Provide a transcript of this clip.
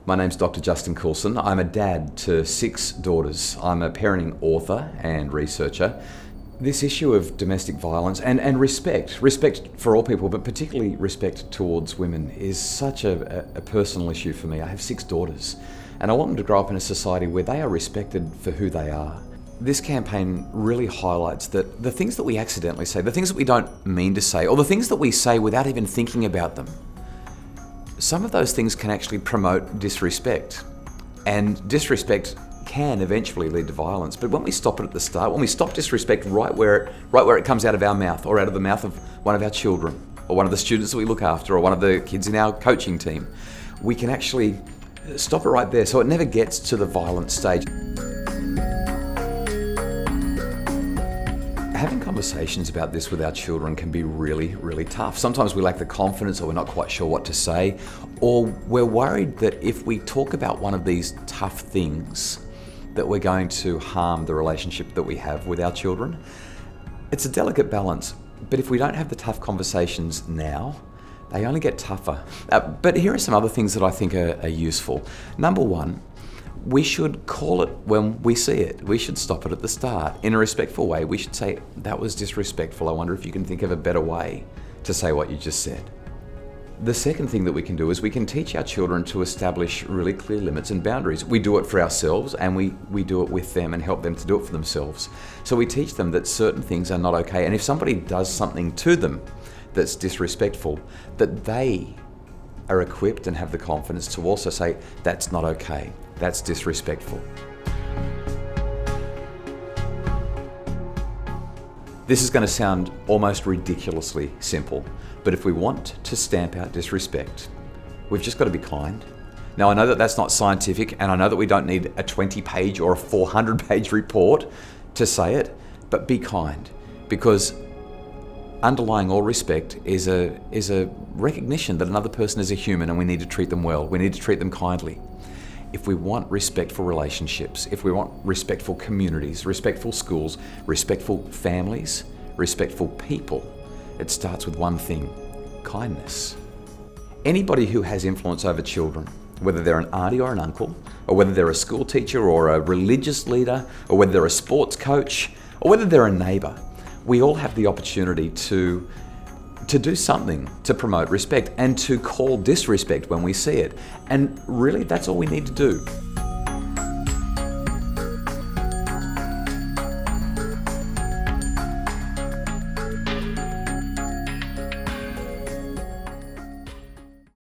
My name's Dr. Justin Coulson. I'm a dad to 6 daughters. I'm a parenting author and researcher. This issue of domestic violence and respect for all people, but particularly respect towards women, is such a personal issue for me. I have 6 daughters, and I want them to grow up in a society where they are respected for who they are. This campaign really highlights that the things that we accidentally say, the things that we don't mean to say, or the things that we say without even thinking about them, some of those things can actually promote disrespect. And disrespect can eventually lead to violence. But when we stop it at the start, when we stop disrespect right where it comes out of our mouth, or out of the mouth of one of our children, or one of the students that we look after, or one of the kids in our coaching team, we can actually stop it right there so it never gets to the violent stage. Having conversations about this with our children can be really, really tough. Sometimes we lack the confidence, or we're not quite sure what to say, or we're worried that if we talk about one of these tough things, that we're going to harm the relationship that we have with our children. It's a delicate balance, but if we don't have the tough conversations now, they only get tougher. But here are some other things that I think are useful. Number one, we should call it when we see it. We should stop it at the start. In a respectful way, we should say, that was disrespectful. I wonder if you can think of a better way to say what you just said. The second thing that we can do is we can teach our children to establish really clear limits and boundaries. We do it for ourselves, and we do it with them and help them to do it for themselves. So we teach them that certain things are not okay. And if somebody does something to them that's disrespectful, that they are equipped and have the confidence to also say, that's not okay. That's disrespectful. This is going to sound almost ridiculously simple, but if we want to stamp out disrespect, we've just got to be kind. Now, I know that that's not scientific, and I know that we don't need a 20-page or a 400-page report to say it, but be kind, because underlying all respect is a recognition that another person is a human and we need to treat them well. We need to treat them kindly. If we want respectful relationships, if we want respectful communities, respectful schools, respectful families, respectful people, it starts with one thing: kindness. Anybody who has influence over children, whether they're an auntie or an uncle, or whether they're a school teacher or a religious leader, or whether they're a sports coach, or whether they're a neighbour, we all have the opportunity to do something to promote respect and to call disrespect when we see it. And really, that's all we need to do.